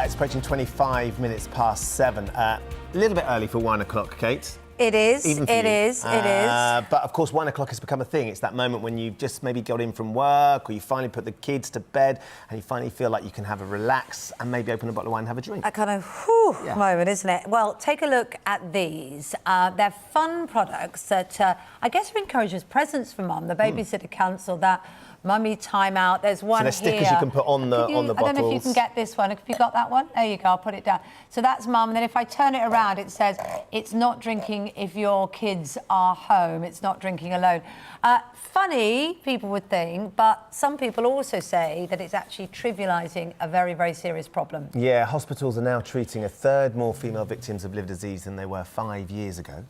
It's approaching 25 minutes past 7. A little bit early for 1 o'clock, Kate. It is, Even for it you. is. But of course, 1 o'clock has become a thing. It's that moment when you've just maybe got in from work, or you finally put the kids to bed, and you finally feel like you can have a relax and maybe open a bottle of wine and have a drink. A kind of moment, isn't it? Well, take a look at these. They're fun products that I guess are encouraged as presents for mum. The babysitter council, that mummy time out. There's one so there's here. stickers you can put on the bottles. I don't know if you can get this one. Have you got that one? There you go, I'll put it down. So that's mum, and then if I turn it around, it says, it's not drinking if your kids are home. It's not drinking alone. Funny, people would think, but some people also say that it's actually trivialising a very, very serious problem. Yeah, hospitals are now treating a third more female victims of liver disease than they were 5 years ago.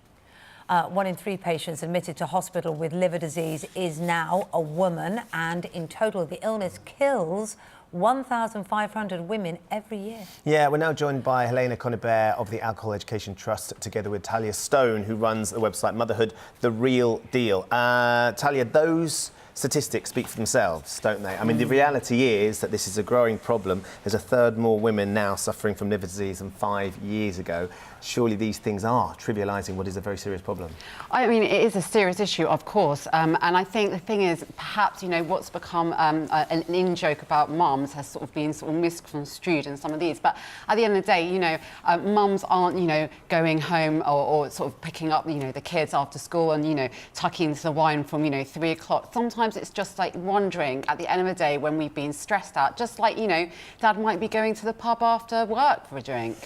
1 in 3 patients admitted to hospital with liver disease is now a woman, and in total the illness kills 1,500 women every year. Yeah, we're now joined by Helena Conibert of the Alcohol Education Trust, together with Talia Stone, who runs the website Motherhood, The Real Deal. Talia, those statistics speak for themselves, don't they? I mean, the reality is that this is a growing problem. There's a third more women now suffering from liver disease than 5 years ago. Surely these things are trivialising what is a very serious problem. I mean, it is a serious issue, of course, and I think the thing is, perhaps, you know, what's become an in-joke about mums has sort of been misconstrued in some of these, but at the end of the day, you know, mums aren't, you know, going home or sort of picking up, you know, the kids after school and, you know, tucking into the wine from, you know, 3 o'clock. Sometimes it's just like wondering at the end of the day when we've been stressed out, just like, you know, Dad might be going to the pub after work for a drink.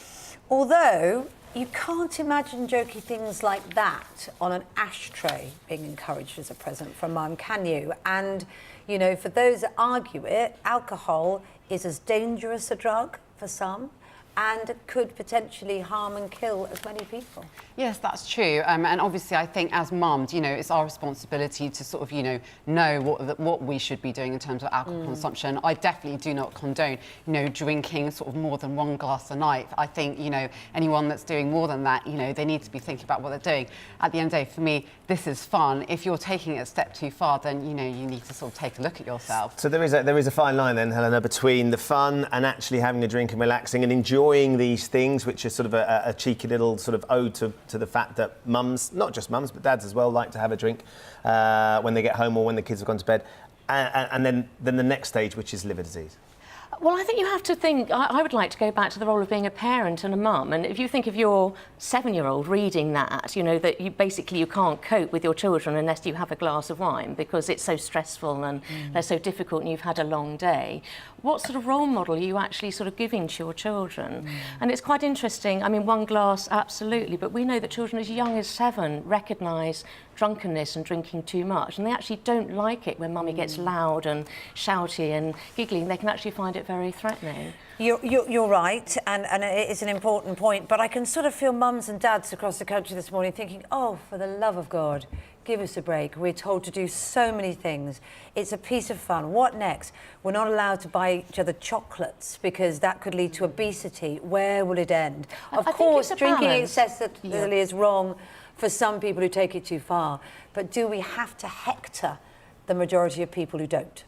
Although you can't imagine jokey things like that on an ashtray being encouraged as a present from mum, can you? And, you know, for those that argue it, alcohol is as dangerous a drug for some and could potentially harm and kill as many people. Yes, that's true. And obviously, I think as mums, you know, it's our responsibility to sort of, you know what we should be doing in terms of alcohol consumption. I definitely do not condone, you know, drinking sort of more than 1 glass a night. I think, you know, anyone that's doing more than that, you know, they need to be thinking about what they're doing. At the end of the day, for me, this is fun. If you're taking it a step too far, then, you know, you need to sort of take a look at yourself. So there is a fine line then, Helena, between the fun and actually having a drink and relaxing and enjoying these things, which is sort of a cheeky little sort of ode to the fact that mums, not just mums, but dads as well, like to have a drink when they get home or when the kids have gone to bed. And then the next stage, which is liver disease. Well, I think you have to think, I would like to go back to the role of being a parent and a mum. And if you think of your 7-year-old reading that, you know, that you can't cope with your children unless you have a glass of wine because it's so stressful and they're so difficult and you've had a long day. What sort of role model are you actually sort of giving to your children? And it's quite interesting. I mean, 1 glass, absolutely, but we know that children as young as 7 recognise drunkenness and drinking too much, and they actually don't like it when mummy gets loud and shouty and giggling. They can actually find it very threatening. You're right, and it is an important point, but I can sort of feel mums and dads across the country this morning thinking, oh, for the love of God, give us a break. We're told to do so many things. It's a piece of fun. What next? We're not allowed to buy each other chocolates because that could lead to obesity. Where will it end? Of course, drinking excessively is wrong for some people who take it too far, but do we have to hector the majority of people who don't?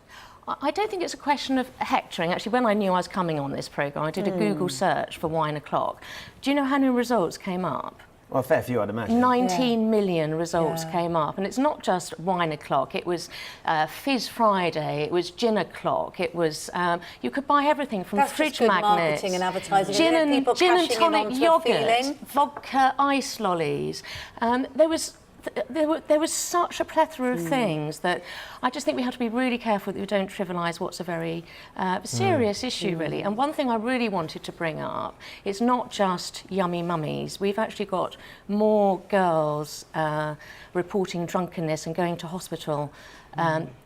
I don't think it's a question of hectoring. Actually, when I knew I was coming on this programme, I did a Google search for wine o'clock. Do you know how many results came up? Well, a fair few, I'd imagine. 19 million results came up, and it's not just wine o'clock. It was Fizz Friday, it was gin o'clock, it was you could buy everything from fridge magnets, marketing and advertising, gin and tonic yogurt, a vodka ice lollies. There was such a plethora of things that I just think we have to be really careful that we don't trivialise what's a very serious issue, really. And one thing I really wanted to bring up is not just yummy mummies. We've actually got more girls reporting drunkenness and going to hospital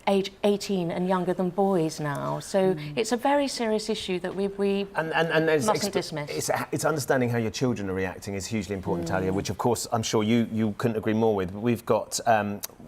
age 18 and younger than boys now. So it's a very serious issue that we mustn't dismiss. It's understanding how your children are reacting is hugely important, Talia, which of course I'm sure you couldn't agree more with. But we've got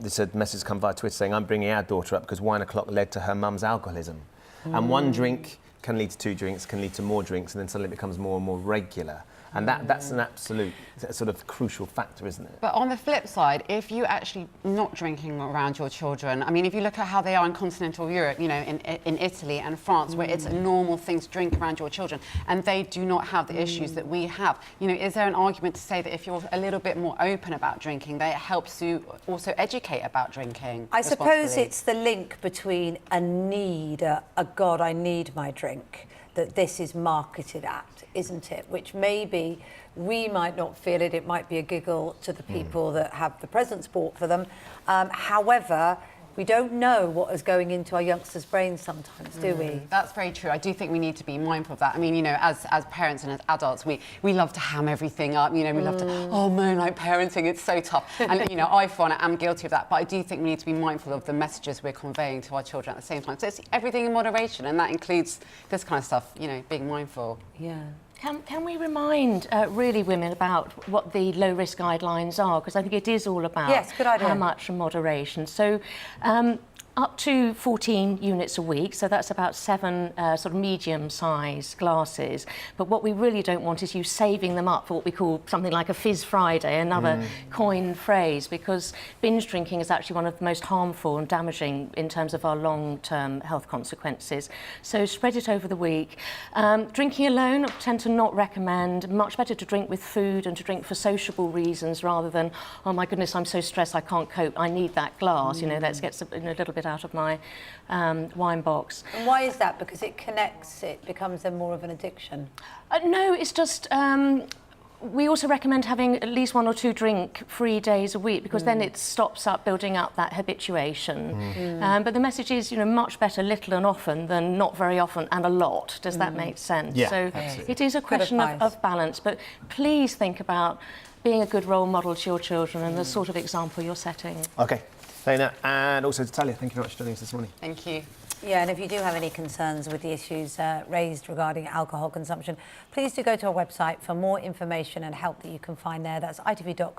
this message come via Twitter saying, I'm bringing our daughter up because 1 o'clock led to her mum's alcoholism. And 1 drink can lead to 2 drinks, can lead to more drinks, and then suddenly it becomes more and more regular. And that's an absolute sort of crucial factor, isn't it? But on the flip side, if you actually not drinking around your children, I mean, if you look at how they are in continental Europe, you know, in Italy and France, where it's a normal thing to drink around your children, and they do not have the issues that we have, you know, is there an argument to say that if you're a little bit more open about drinking, that it helps you also educate about drinking? I suppose it's the link between a need, a God, I need my drink, that this is marketed at, isn't it? Which maybe we might not feel it, it might be a giggle to the people that have the presents bought for them. However, we don't know what is going into our youngsters' brains sometimes, do we? That's very true. I do think we need to be mindful of that. I mean, you know, as parents and as adults, we love to ham everything up. You know, we love to, oh, moonlight parenting, it's so tough. And, you know, I, for one, am guilty of that. But I do think we need to be mindful of the messages we're conveying to our children at the same time. So it's everything in moderation, and that includes this kind of stuff, you know, being mindful. Yeah. Can we remind really women about what the low-risk guidelines are? Because I think it is all about yes, good idea. how much and moderation. So up to 14 units a week, so that's about 7 sort of medium-sized glasses. But what we really don't want is you saving them up for what we call something like a Fizz Friday, another coined phrase, because binge drinking is actually one of the most harmful and damaging in terms of our long-term health consequences. So spread it over the week. Drinking alone, I tend to not recommend. Much better to drink with food and to drink for sociable reasons rather than, oh my goodness, I'm so stressed, I can't cope, I need that glass. You know, let's get a little bit out of my wine box. And why is that? Because it connects, it becomes then more of an addiction? No, it's just we also recommend having at least 1 or 2 drink-free days a week, because then it stops up building up that habituation. But the message is, you know, much better little and often than not very often and a lot. Does that make sense? Yeah, so absolutely. it is a question of balance, but please think about being a good role model to your children and the sort of example you're setting. OK. Dana, and also to Talia, thank you very much for joining us this morning. Thank you. Yeah, and if you do have any concerns with the issues raised regarding alcohol consumption, please do go to our website for more information and help that you can find there. That's itv.com/Good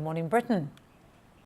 Morning Britain.